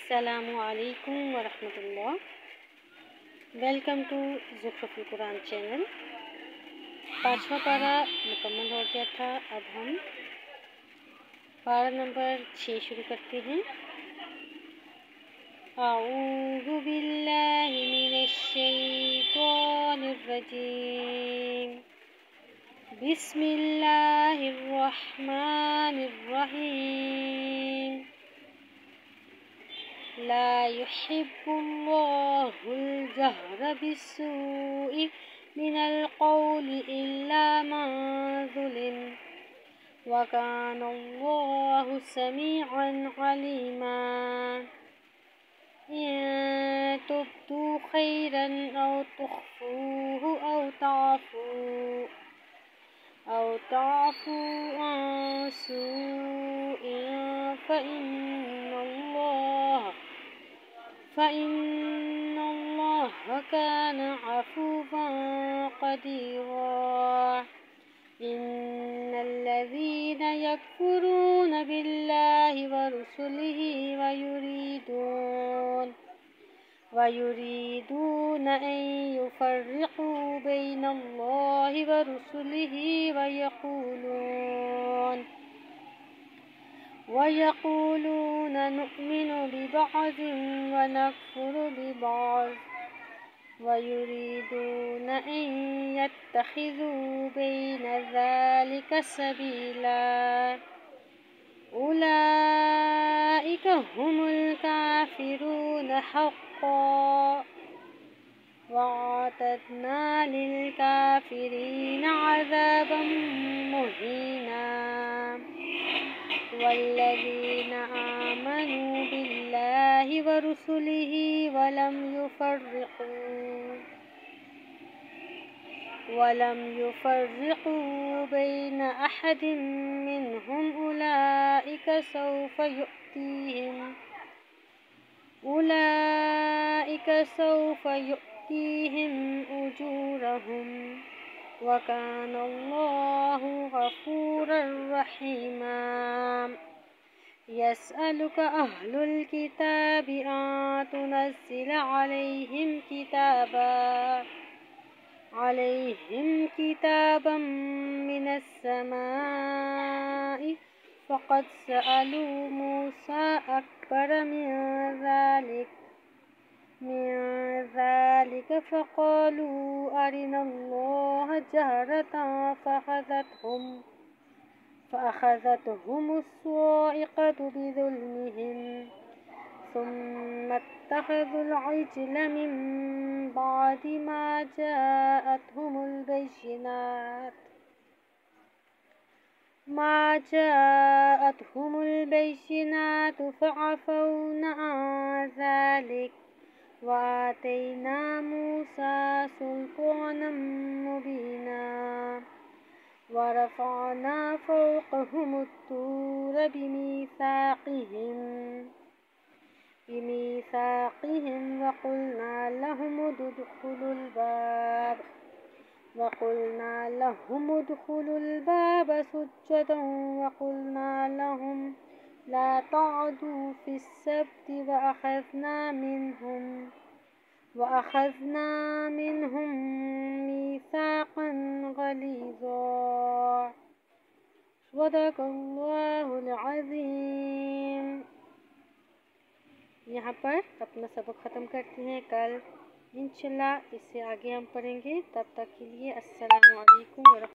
अस्सलामु अलैकुम वरहमतुल्लाह। Welcome to Zukhruful Quran channel. पाँचवा पारा मुकम्मल हो गया था। अब हम पारा नंबर 6 शुरू करते हैं। अऊज़ु बिल्लाहि मिनश शैतानिर रजीम। बिस्मिल्लाहिर रहमानिर रहीम। ला युहिब्बुल्लाहुल जहरा बिस्सूइ मिनल क़ौलि इल्ला मन ज़ुलिम व कानल्लाहु समीअन अलीमा। इन तुब्दू खैरन औ तुख़्फ़ूहु औ ताफ़ू अन सूइन फ़इन्नल्लाह कान अफ़ूवन क़दीरा। इन्नल्लज़ीन यकफ़ुरून बिल्लाहि व रुसुलिहि वयुरीदून अन युफ़र्रिक़ू बैनल्लाहि व रुसुलिहि वयक़ूलून नु'मिनु बिबअज़िन व नकफ़ुरु बिबअज़ वयुरीदून अन यत्तख़िज़ू बैन ज़ालिक सबीला। उलाइक हुमुल काफ़िरून हक़्क़न वअतदना लिलकाफ़िरीन अज़ाबन मुहीना। वल्लज़ीन आमनू बिल्लाहि व रुसुलिहि वलम युफ़र्रिक़ू बैन अहदिन मिनहुम उलाइक सौफ़ यु'तीहिम उजूरहुम व कानल्लाहु गफ़ूरर रहीमा। यसअलुक अह्लुल किताबि अन तुनज़्ज़िल अलैहिम किताबम मिनस समाइ फ़क़द सअलू मूसा अकबर मिन ज़ालिक फ़क़ालू अरिनल्लाह जहरतन फ़अख़ज़तहुमुस्साइक़तु बिज़ुल्मिहिम सुम्म इत्तख़ज़ुल इज्ल मिन बअदि मा जाअतहुमुल बैय्यिनातु फ़अफ़ौना अन ज़ालिक व आतैना मूसा सुल्तानम मुबीना। व रफ़अना फ़ौक़हुमुत-तूर बिमीसाक़िहिम व क़ुलना लहुम उदख़ुलुल बाब सुज्जदन व क़ुलना लहुम ला तअदू फ़िस्सब्ति व अख़ज़ना मिनहुम मीसाक़न ग़लीज़ा। सदक़ल्लाहुल अज़ीम। यहाँ पर अपना सबक ख़त्म करते हैं। कल इंशाअल्लाह इससे आगे हम पढ़ेंगे। तब तक के लिए अस्सलामु अलैकुम।